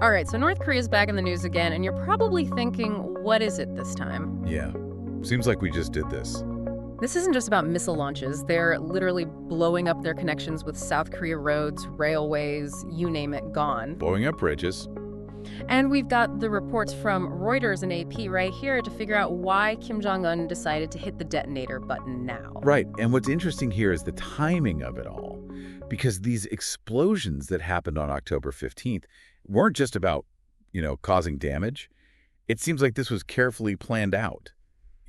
All right, so North Korea's back in the news again, and you're probably thinking, what is it this time? Yeah. Seems like we just did this. This isn't just about missile launches. They're literally blowing up their connections with South Korea roads, railways, you name it, gone. Blowing up bridges. And we've got the reports from Reuters and AP right here to figure out why Kim Jong-un decided to hit the detonator button now. Right. And what's interesting here is the timing of it all. Because these explosions that happened on October 15th weren't just about, causing damage. It seems like this was carefully planned out,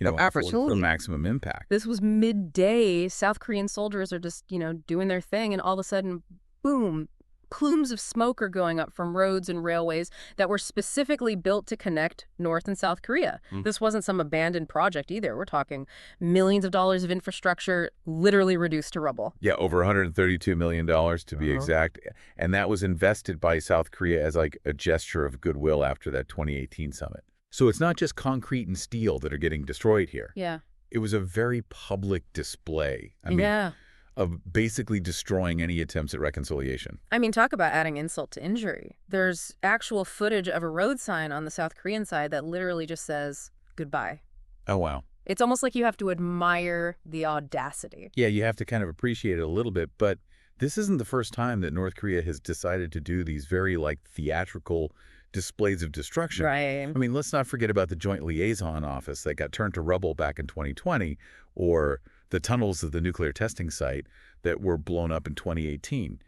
Oh, absolutely. for maximum impact. This was midday. South Korean soldiers are just, doing their thing, and all of a sudden, boom, plumes of smoke are going up from roads and railways that were specifically built to connect North and South Korea. This wasn't some abandoned project either. We're talking millions of dollars of infrastructure literally reduced to rubble. Yeah, over $132 million to be exact. And that was invested by South Korea as like a gesture of goodwill after that 2018 summit. So it's not just concrete and steel that are getting destroyed here. Yeah. It was a very public display. Yeah. Of basically destroying any attempts at reconciliation. I mean, talk about adding insult to injury. There's actual footage of a road sign on the South Korean side that literally just says, goodbye. Oh, wow. It's almost like you have to admire the audacity. Yeah, you have to kind of appreciate it a little bit, but this isn't the first time that North Korea has decided to do these very, theatrical displays of destruction. Right. I mean, let's not forget about the Joint Liaison Office that got turned to rubble back in 2020, or the tunnels of the nuclear testing site that were blown up in 2018.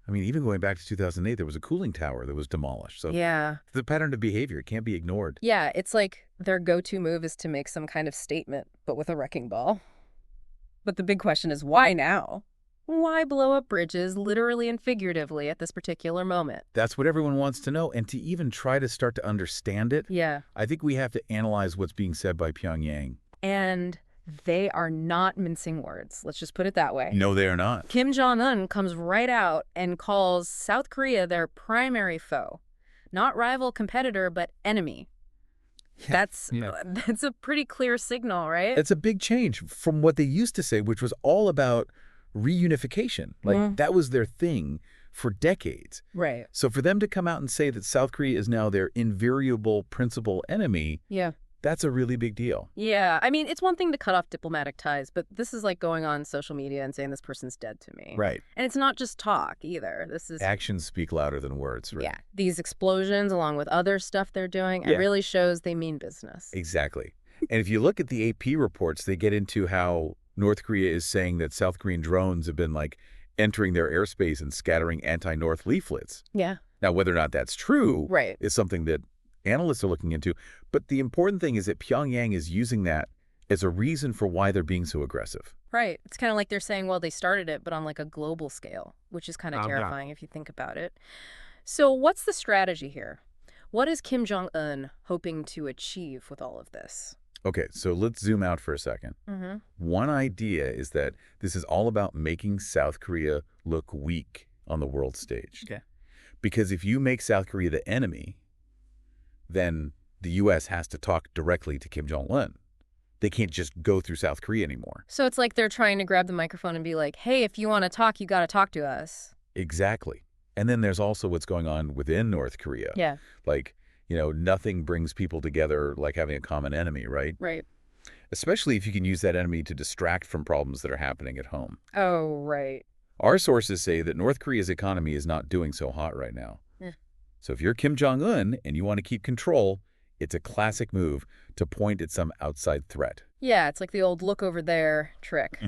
I mean, even going back to 2008, there was a cooling tower that was demolished. So Yeah. the pattern of behavior can't be ignored. Yeah, it's like their go-to move is to make some kind of statement, but with a wrecking ball. But the big question is, why now? Why blow up bridges, literally and figuratively, at this particular moment? That's what everyone wants to know. And to even try to start to understand it, Yeah. I think we have to analyze what's being said by Pyongyang. And they are not mincing words. Let's just put it that way. No, they are not. Kim Jong-un comes right out and calls South Korea their primary foe. Not rival competitor, but enemy. That's a pretty clear signal, right? It's a big change from what they used to say, which was all about reunification. That was their thing for decades. Right. So for them to come out and say that South Korea is now their invariable principal enemy, Yeah. that's a really big deal. Yeah. I mean, it's one thing to cut off diplomatic ties, but this is like going on social media and saying this person's dead to me. Right. And it's not just talk either. This is... Actions speak louder than words. Right? Yeah. These explosions, along with other stuff they're doing, it really shows they mean business. Exactly. And if you look at the AP reports, they get into how North Korea is saying that South Korean drones have been entering their airspace and scattering anti-North leaflets. Yeah. Now, whether or not that's true Right. is something that analysts are looking into. But the important thing is that Pyongyang is using that as a reason for why they're being so aggressive. Right. It's kind of like they're saying, well, they started it, but on a global scale, which is kind of terrifying if you think about it. So what's the strategy here? What is Kim Jong-un hoping to achieve with all of this? Okay, so let's zoom out for a second. One idea is that this is all about making South Korea look weak on the world stage. Okay. Because if you make South Korea the enemy, then the U.S. has to talk directly to Kim Jong-un. They can't just go through South Korea anymore. So it's like they're trying to grab the microphone and be like, hey, if you want to talk, you got to talk to us. Exactly. And then there's also what's going on within North Korea. Yeah. Nothing brings people together like having a common enemy, right? Right. Especially if you can use that enemy to distract from problems that are happening at home. Oh, right. Our sources say that North Korea's economy is not doing so hot right now. So if you're Kim Jong-un and you want to keep control, it's a classic move to point at some outside threat. Yeah, it's like the old look over there trick.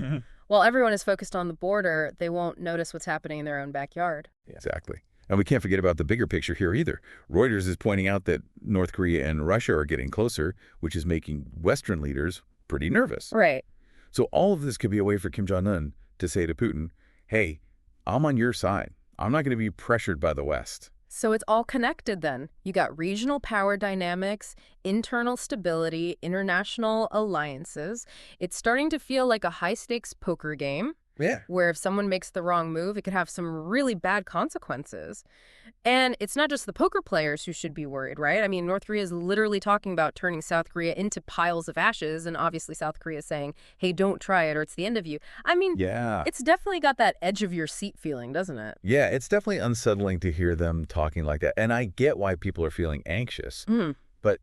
While everyone is focused on the border, they won't notice what's happening in their own backyard. Exactly. And we can't forget about the bigger picture here either. Reuters is pointing out that North Korea and Russia are getting closer, which is making Western leaders pretty nervous. Right. So all of this could be a way for Kim Jong-un to say to Putin, hey, I'm on your side. I'm not going to be pressured by the West. So it's all connected then. You got regional power dynamics, internal stability, international alliances. It's starting to feel like a high-stakes poker game. Yeah. where if someone makes the wrong move, it could have some really bad consequences. And it's not just the poker players who should be worried, right? I mean, North Korea is literally talking about turning South Korea into piles of ashes, and obviously South Korea is saying, hey, don't try it or it's the end of you. I mean, Yeah. it's definitely got that edge of your seat feeling, doesn't it? Yeah, it's definitely unsettling to hear them talking like that. And I get why people are feeling anxious. Mm, But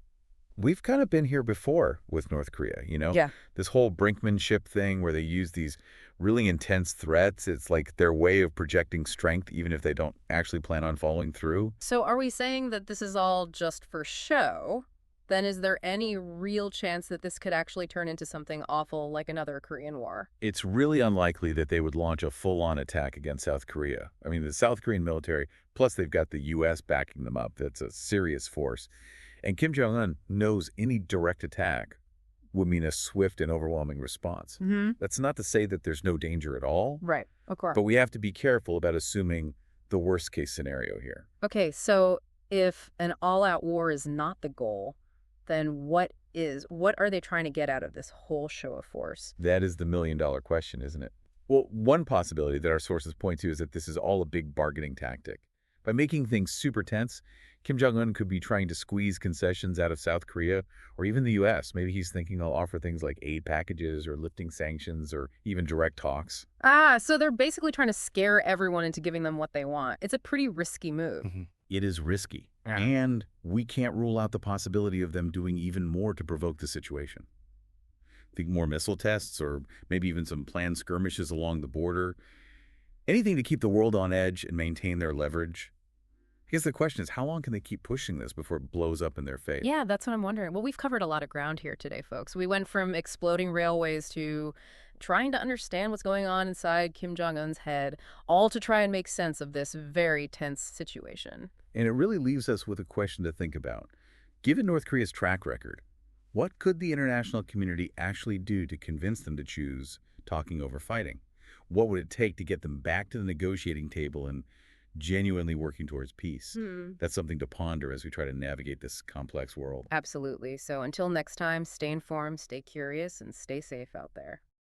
we've kind of been here before with North Korea, yeah. This whole brinkmanship thing where they use these really intense threats. It's like their way of projecting strength, even if they don't actually plan on following through. So are we saying that this is all just for show? Then is there any real chance that this could actually turn into something awful like another Korean War? It's really unlikely that they would launch a full-on attack against South Korea. I mean, the South Korean military, plus they've got the U.S. backing them up. That's a serious force. And Kim Jong-un knows any direct attack would mean a swift and overwhelming response. Mm-hmm. That's not to say that there's no danger at all, Right. Okay. but we have to be careful about assuming the worst-case scenario here. Okay, so if an all-out war is not the goal, then what is? What are they trying to get out of this whole show of force? That is the million-dollar question, isn't it? Well, one possibility that our sources point to is that this is all a big bargaining tactic. By making things super tense, Kim Jong-un could be trying to squeeze concessions out of South Korea or even the U.S. Maybe he's thinking they'll offer things like aid packages or lifting sanctions or even direct talks. Ah, so they're basically trying to scare everyone into giving them what they want. It's a pretty risky move. It is risky, Yeah. and we can't rule out the possibility of them doing even more to provoke the situation. Think more missile tests or maybe even some planned skirmishes along the border. Anything to keep the world on edge and maintain their leverage. I guess the question is, how long can they keep pushing this before it blows up in their face? Yeah, that's what I'm wondering. Well, we've covered a lot of ground here today, folks. We went from exploding railways to trying to understand what's going on inside Kim Jong-un's head, all to try and make sense of this very tense situation. And it really leaves us with a question to think about. Given North Korea's track record, what could the international community actually do to convince them to choose talking over fighting? What would it take to get them back to the negotiating table and genuinely working towards peace? That's something to ponder as we try to navigate this complex world. Absolutely. So until next time, stay informed, stay curious, and stay safe out there.